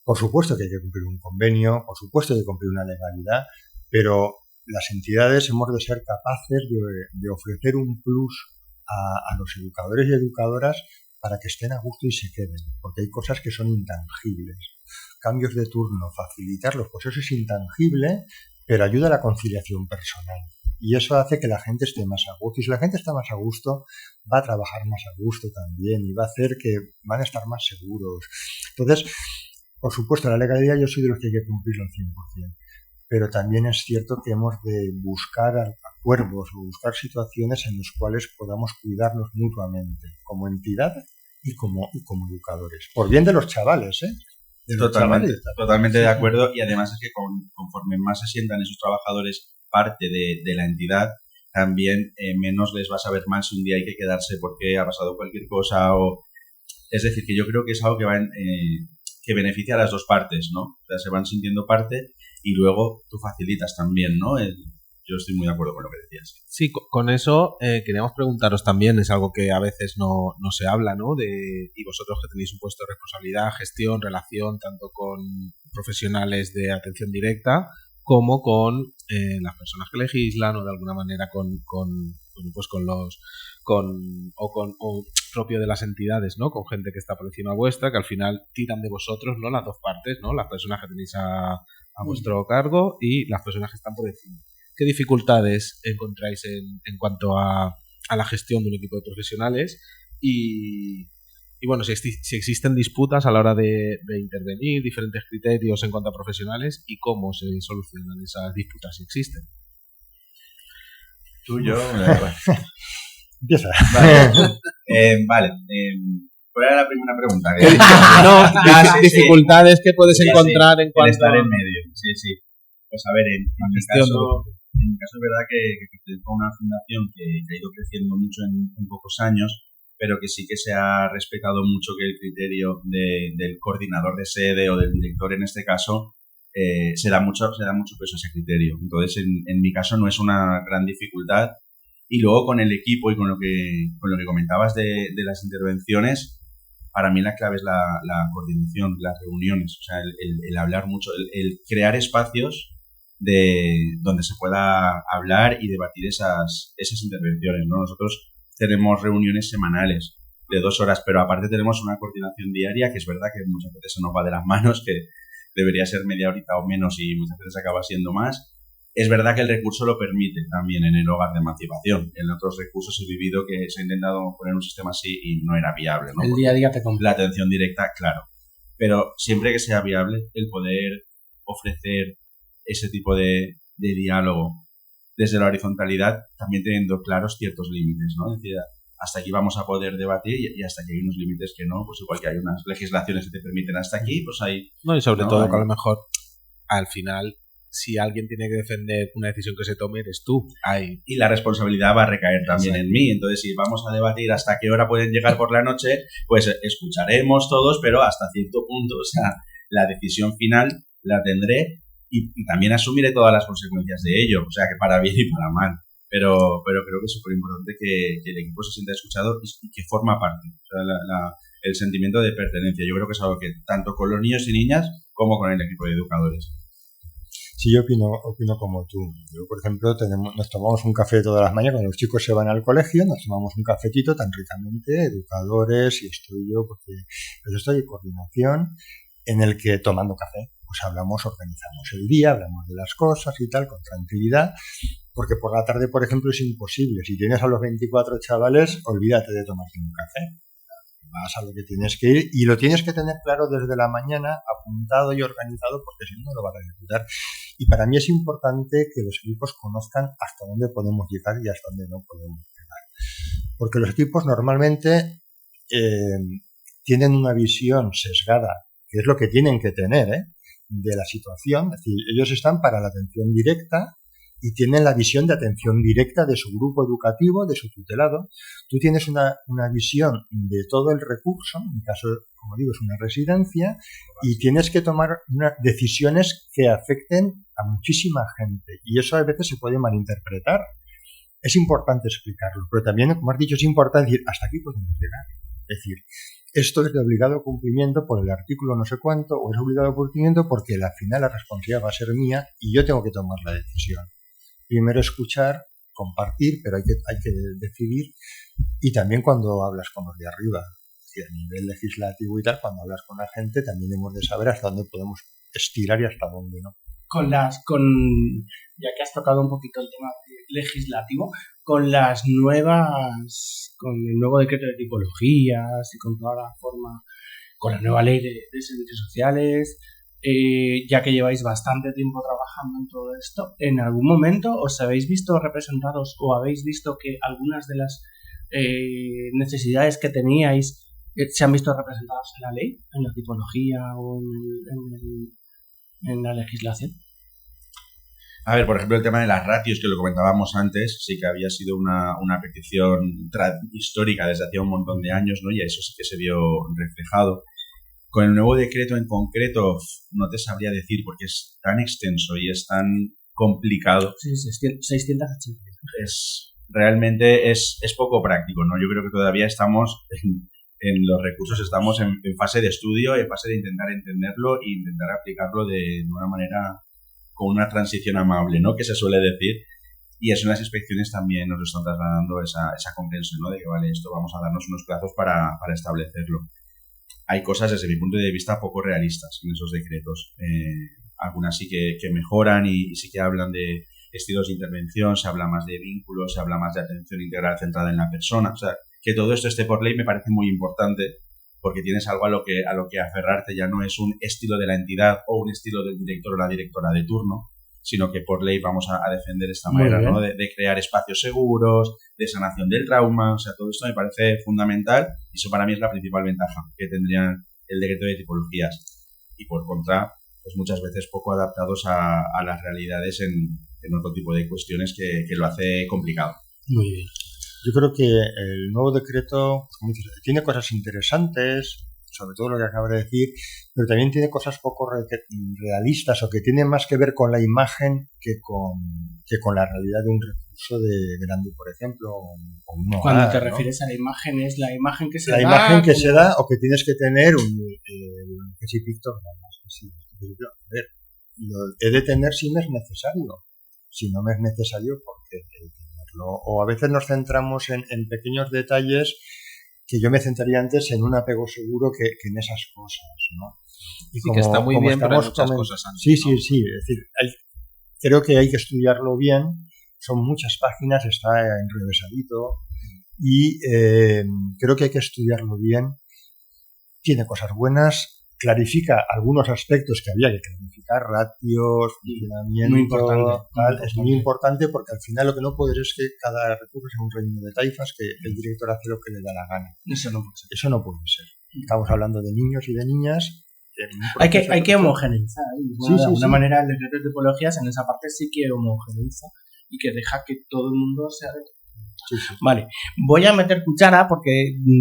por supuesto que hay que cumplir un convenio, por supuesto que hay que cumplir una legalidad, pero las entidades hemos de ser capaces de ofrecer un plus a los educadores y educadoras para que estén a gusto y se queden, porque hay cosas que son intangibles. Cambios de turno, facilitarlos, pues eso es intangible, pero ayuda a la conciliación personal. Y eso hace que la gente esté más a gusto. Y si la gente está más a gusto, va a trabajar más a gusto también y va a hacer que van a estar más seguros. Entonces, por supuesto, la legalidad yo soy de los que hay que cumplirlo al 100%. Pero también es cierto que hemos de buscar acuerdos o buscar situaciones en las cuales podamos cuidarnos mutuamente, como entidad y como educadores. Por bien de los chavales, ¿eh? Totalmente de acuerdo, y además es que conforme más se sientan esos trabajadores parte de la entidad, también menos les va a saber mal si un día hay que quedarse porque ha pasado cualquier cosa. Es decir, que yo creo que es algo que beneficia a las dos partes, ¿no? O sea, se van sintiendo parte y luego tú facilitas también, ¿no? Yo estoy muy de acuerdo con lo que decías. Sí, con eso queríamos preguntaros también, es algo que a veces no se habla, ¿no? Y vosotros que tenéis un puesto de responsabilidad, gestión, relación, tanto con profesionales de atención directa como con las personas que legislan o de alguna manera o propio de las entidades, ¿no? Con gente que está por encima vuestra, que al final tiran de vosotros, ¿no? Las dos partes, ¿no? Las personas que tenéis a vuestro cargo y las personas que están por encima. ¿Qué dificultades encontráis en cuanto a la gestión de un equipo de profesionales? Y bueno, si existen disputas a la hora de intervenir, diferentes criterios en cuanto a profesionales y cómo se solucionan esas disputas si existen. Tú, yo... Empieza. Vale. ¿Cuál era la primera pregunta? Dificultades que puedes encontrar en cuanto a estar en medio. Sí. Pues a ver, en mi caso es verdad que pertenezco a una fundación que ha ido creciendo mucho en pocos años, pero que sí que se ha respetado mucho que el criterio del coordinador de sede o del director en este caso se da mucho peso a ese criterio. Entonces, en mi caso no es una gran dificultad. Y luego con el equipo y con lo que comentabas de las intervenciones, para mí la clave es la coordinación, las reuniones, o sea, el hablar mucho, el crear espacios donde se pueda hablar y debatir esas intervenciones, ¿no? Nosotros tenemos reuniones semanales de 2 horas, pero aparte tenemos una coordinación diaria que es verdad que muchas veces se nos va de las manos, que debería ser media horita o menos y muchas veces acaba siendo más. Es verdad que el recurso lo permite también en el hogar de emancipación. En otros recursos he vivido que se ha intentado poner un sistema así y no era viable, ¿no? El día a día te complica. La atención directa, claro. Pero siempre que sea viable, el poder ofrecer ese tipo de diálogo desde la horizontalidad, también teniendo claros ciertos límites, ¿no? Es decir, hasta aquí vamos a poder debatir y hasta aquí hay unos límites que no, pues igual que hay unas legislaciones que te permiten hasta aquí, pues hay... No, y sobre todo que a lo mejor al final, si alguien tiene que defender una decisión que se tome, eres tú. Y la responsabilidad va a recaer también en mí. Entonces, si vamos a debatir hasta qué hora pueden llegar por la noche, pues escucharemos todos, pero hasta cierto punto, o sea, la decisión final la tendré y también asumiré todas las consecuencias de ello, o sea, que para bien y para mal. Pero creo que es súper importante que el equipo se sienta escuchado y que forma parte. O sea, el sentimiento de pertenencia. Yo creo que es algo que tanto con los niños y niñas como con el equipo de educadores. Sí, yo opino como tú. Yo, por ejemplo, nos tomamos un café todas las mañanas. Cuando los chicos se van al colegio, nos tomamos un cafetito tan ricamente, educadores, y estoy yo, porque yo estoy en coordinación, en el que tomando café, pues organizamos el día, hablamos de las cosas y tal, con tranquilidad, porque por la tarde, por ejemplo, es imposible. Si tienes a los 24 chavales, olvídate de tomarte un café. Vas a lo que tienes que ir y lo tienes que tener claro desde la mañana, apuntado y organizado, porque si no, no lo vas a ejecutar. Y para mí es importante que los equipos conozcan hasta dónde podemos llegar y hasta dónde no podemos llegar. Porque los equipos normalmente tienen una visión sesgada, que es lo que tienen que tener, de la situación. Es decir, ellos están para la atención directa y tienen la visión de atención directa de su grupo educativo, de su tutelado. Tú tienes una visión de todo el recurso, en mi caso, como digo, es una residencia, y tienes que tomar decisiones que afecten a muchísima gente. Y eso a veces se puede malinterpretar. Es importante explicarlo, pero también, como has dicho, es importante decir, hasta aquí podemos llegar. Es decir, esto es de obligado cumplimiento por el artículo no sé cuánto, o es obligado cumplimiento porque al final la responsabilidad va a ser mía y yo tengo que tomar la decisión. Primero escuchar, compartir, pero hay que decidir. Y también cuando hablas con los de arriba, y a nivel legislativo y tal, cuando hablas con la gente, también hemos de saber hasta dónde podemos estirar y hasta dónde no. Ya que has tocado un poquito el tema legislativo, con el nuevo decreto de tipologías y con toda la forma, con la nueva ley de servicios sociales, ya que lleváis bastante tiempo trabajando en todo esto, ¿en algún momento os habéis visto representados o habéis visto que algunas de las necesidades que teníais se han visto representadas en la ley, en la tipología o en la legislación? A ver, por ejemplo, el tema de las ratios, que lo comentábamos antes, sí que había sido una petición histórica desde hacía un montón de años, ¿no? Y eso sí que se vio reflejado. Con el nuevo decreto en concreto no te sabría decir porque es tan extenso y es tan complicado. Sí, 680. Realmente es poco práctico, ¿no? Yo creo que todavía estamos en los recursos, estamos en fase de estudio, en fase de intentar entenderlo e intentar aplicarlo de una manera con una transición amable, ¿no? Que se suele decir. Y eso en las inspecciones también nos están trasladando esa comprensión, ¿no? De que, vale, esto vamos a darnos unos plazos para establecerlo. Hay cosas desde mi punto de vista poco realistas en esos decretos. Algunas sí que mejoran y sí que hablan de estilos de intervención, se habla más de vínculos, se habla más de atención integral centrada en la persona. O sea, que todo esto esté por ley me parece muy importante porque tienes algo a lo que aferrarte. Ya no es un estilo de la entidad o un estilo del director o la directora de turno, sino que por ley vamos a defender esta manera, ¿no? De crear espacios seguros, de sanación del trauma. O sea, todo esto me parece fundamental y eso para mí es la principal ventaja que tendría el decreto de tipologías. Y por contra, pues muchas veces poco adaptados a las realidades en otro tipo de cuestiones que lo hace complicado. Muy bien. Yo creo que el nuevo decreto tiene cosas interesantes, sobre todo lo que acabo de decir, pero también tiene cosas poco realistas o que tienen más que ver con la imagen que con la realidad de un recurso de grande, por ejemplo. Cuando te refieres a la imagen, ¿es la imagen que se da? La imagen que se da o que tienes que tener que si pictogramas. A ver, lo he de tener si me es necesario. Si no me es necesario, ¿por qué tenerlo? O a veces nos centramos en pequeños detalles que yo me centraría antes en un apego seguro que en esas cosas, ¿no? Y sí, que está muy bien, pero hay muchas cosas antes. Sí, ¿no? Sí. Es decir, creo que hay que estudiarlo bien. Son muchas páginas, está enrevesadito y creo que hay que estudiarlo bien. Tiene cosas buenas, clarifica algunos aspectos que había que clarificar, ratios, funcionamiento, muy importante, tal. Es muy importante porque al final lo que no puedes es que cada recurso sea un reino de taifas, que el director hace lo que le da la gana. Eso no puede ser. Eso no puede ser. Estamos hablando de niños y de niñas. Hay que homogeneizar. De alguna manera el decreto de tipologías en esa parte sí que homogeneiza y que deja que todo el mundo sea de... Sí. Vale, voy a meter cuchara porque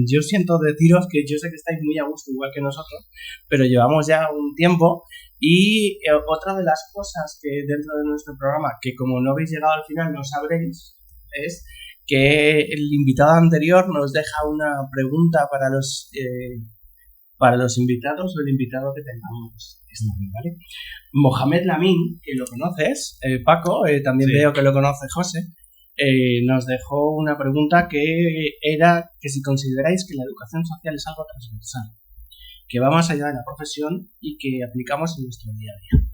yo siento deciros que yo sé que estáis muy a gusto igual que nosotros, pero llevamos ya un tiempo y otra de las cosas que dentro de nuestro programa, que como no habéis llegado al final no sabréis, es que el invitado anterior nos deja una pregunta para los para los invitados o el invitado que tengamos esta vez, ¿vale? Mohamed Lamin, que lo conoces, Paco, también Sí. veo que lo conoce José, nos dejó una pregunta que era que si consideráis que la educación social es algo transversal, que va más allá de la profesión y que aplicamos en nuestro día a día.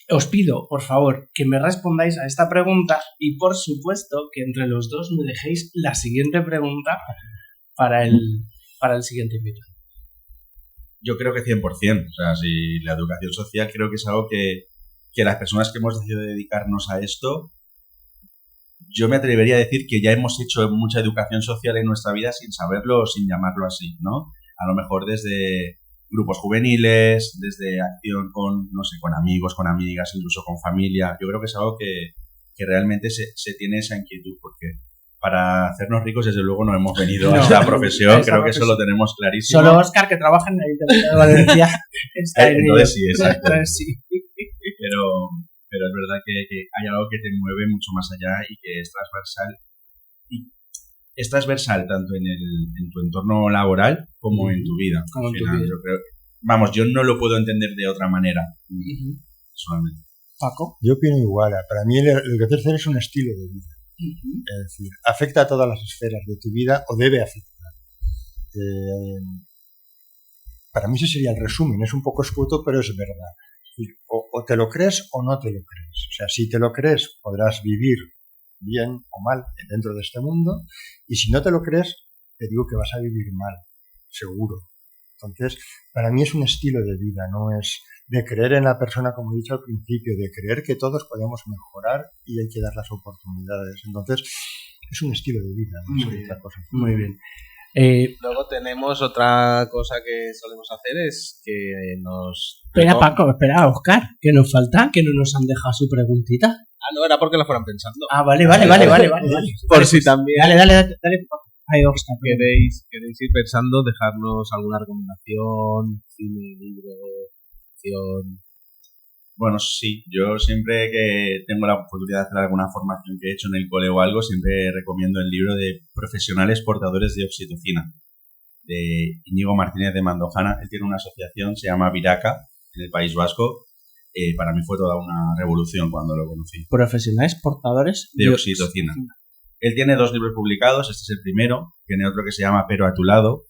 Os pido, por favor, que me respondáis a esta pregunta y, por supuesto, que entre los dos me dejéis la siguiente pregunta para el siguiente invitado. Yo creo que 100%. O sea, si la educación social creo que es algo que las personas que hemos decidido dedicarnos a esto, yo me atrevería a decir que ya hemos hecho mucha educación social en nuestra vida sin saberlo o sin llamarlo así, ¿no? A lo mejor desde grupos juveniles, desde acción con, no sé, con amigos, con amigas, incluso con familia. Yo creo que es algo que realmente se tiene esa inquietud, porque para hacernos ricos, desde luego, no hemos venido a esta profesión. Creo que eso lo tenemos clarísimo. Solo Óscar, que trabaja en la Ayuntamiento de Valencia, está en Entonces ello. sí, exacto. Entonces sí. Pero es verdad que hay algo que te mueve mucho más allá y que es transversal. Y es transversal tanto en tu entorno laboral como en tu vida. Como en tu final, vida. yo creo, vamos, yo no lo puedo entender de otra manera, personalmente. Paco. Yo opino igual. Para mí la educación social es un estilo de vida. Es decir, afecta a todas las esferas de tu vida o debe afectar. Para mí ese sería el resumen. Es un poco escueto, pero es verdad. O te lo crees o no te lo crees. O sea, si te lo crees, podrás vivir bien o mal dentro de este mundo. Y si no te lo crees, te digo que vas a vivir mal, seguro. Entonces, para mí es un estilo de vida, no es de creer en la persona, como he dicho al principio, de creer que todos podemos mejorar y hay que dar las oportunidades. Entonces, es un estilo de vida, no es otra cosa. Muy bien. Luego tenemos otra cosa que solemos hacer, es que nos... Espera, Paco, espera, Óscar, que nos falta, que no nos han dejado su preguntita. Ah, no, era porque la fueran pensando. Ah, vale. Por si también Dale, Paco. Ahí, Óscar. queréis ir pensando, dejarnos alguna recomendación, cine, libro, acción... Bueno, sí, yo siempre que tengo la oportunidad de hacer alguna formación que he hecho en el cole o algo, siempre recomiendo el libro de Profesionales Portadores de Oxitocina, de Íñigo Martínez de Mandojana. Él tiene una asociación, se llama Viraca, en el País Vasco. Para mí fue toda una revolución cuando lo conocí. Profesionales portadores De oxitocina. Él tiene 2 libros publicados, este es el primero, tiene otro que se llama Pero a tu lado.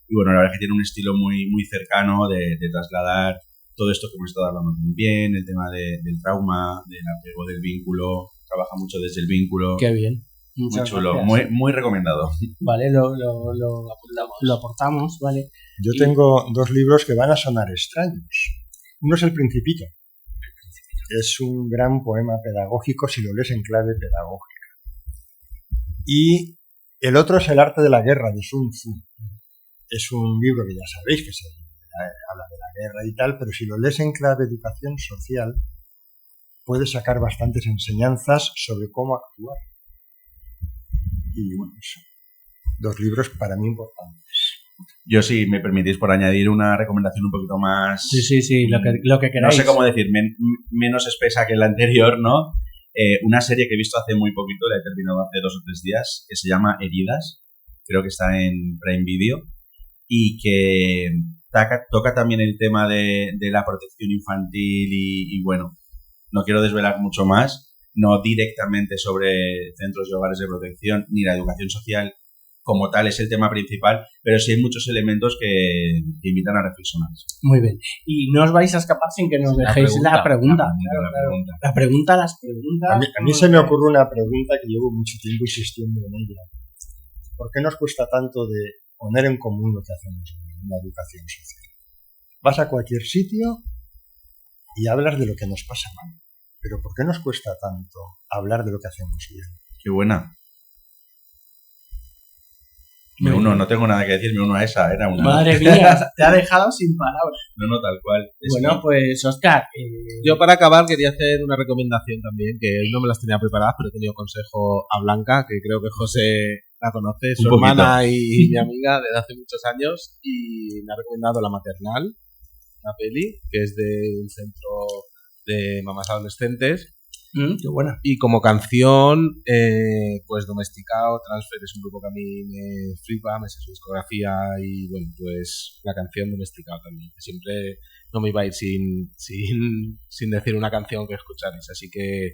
Y bueno, la verdad es que tiene un estilo muy, muy cercano de trasladar todo esto que hemos estado hablando muy bien, el tema del trauma, del apego, del vínculo. Trabaja mucho desde el vínculo. Qué bien. Muy Muchas chulo, gracias. muy recomendado. Vale, lo aportamos, vale. Yo tengo 2 libros que van a sonar extraños. Uno es El Principito. Es un gran poema pedagógico si lo lees en clave pedagógica. Y el otro es El Arte de la Guerra, de Sun Tzu. Es un libro que ya sabéis que se habla de la guerra y tal, pero si lo lees en clave educación social, puedes sacar bastantes enseñanzas sobre cómo actuar. Y bueno, eso. 2 libros para mí importantes. Yo, si me permitís, por añadir una recomendación un poquito más... Sí, lo que No queráis. sé cómo decir, menos espesa que la anterior, ¿no? Una serie que he visto hace muy poquito, la he terminado hace 2 o 3 días, que se llama Heridas. Creo que está en Prime Video. Y que toca también el tema de la protección infantil y bueno, no quiero desvelar mucho más, no directamente sobre centros de hogares de protección ni la educación social como tal es el tema principal, pero sí hay muchos elementos que invitan a reflexionar. Muy bien. Y no os vais a escapar sin que nos dejéis la pregunta. Las preguntas. A mí se me ocurre una pregunta que llevo mucho tiempo insistiendo en ella. ¿Por qué nos cuesta tanto de poner en común lo que hacemos en la educación social? Vas a cualquier sitio y hablas de lo que nos pasa mal. Pero ¿por qué nos cuesta tanto hablar de lo que hacemos bien? Qué buena. No tengo nada que decir, me uno a esa, era una... Madre mía, te ha dejado sin palabras. No, tal cual. Bueno, pues Óscar... Yo para acabar quería hacer una recomendación también, que hoy no me las tenía preparadas, pero he tenido consejo a Blanca, que creo que José la conoce, su hermana y mi amiga desde hace muchos años, y me ha recomendado La Maternal, una peli, que es de un centro de mamás adolescentes, Qué buena. Y como canción, pues Domesticado, Transfer es un grupo que a mí me flipa, me sé su discografía y bueno, pues la canción Domesticado también. Siempre no me iba a ir sin decir una canción que escucharéis, así que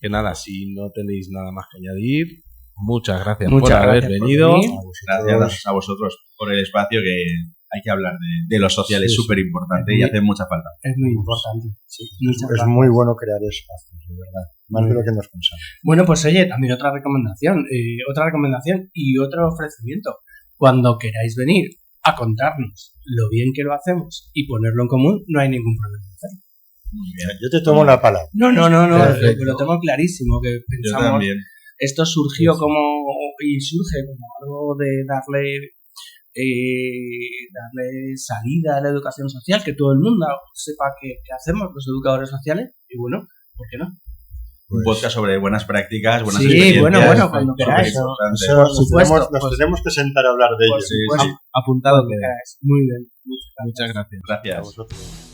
nada, si no tenéis nada más que añadir, muchas gracias por haber venido. Gracias a vosotros por el espacio, que hay que hablar de lo social, es súper importante y hace mucha falta. Es muy importante, sí. Es muy bueno crear espacios, de verdad, más de lo que nos pensamos. Bueno, pues oye, también otra recomendación y otro ofrecimiento. Cuando queráis venir a contarnos lo bien que lo hacemos y ponerlo en común, no hay ningún problema en hacerlo. Muy bien. Yo te tomo la palabra. No, lo tengo clarísimo, que pensamos... Yo también. Esto surgió surge como algo de darle salida a la educación social, que todo el mundo sepa qué hacemos los educadores sociales, y bueno, ¿por qué no? Un podcast sobre buenas prácticas, buenas experiencias. Bueno, cuando queráis. Nos tenemos que sentar a hablar de ello. Apuntado quedáis. Muy bien. Muchas gracias. Gracias. A vosotros.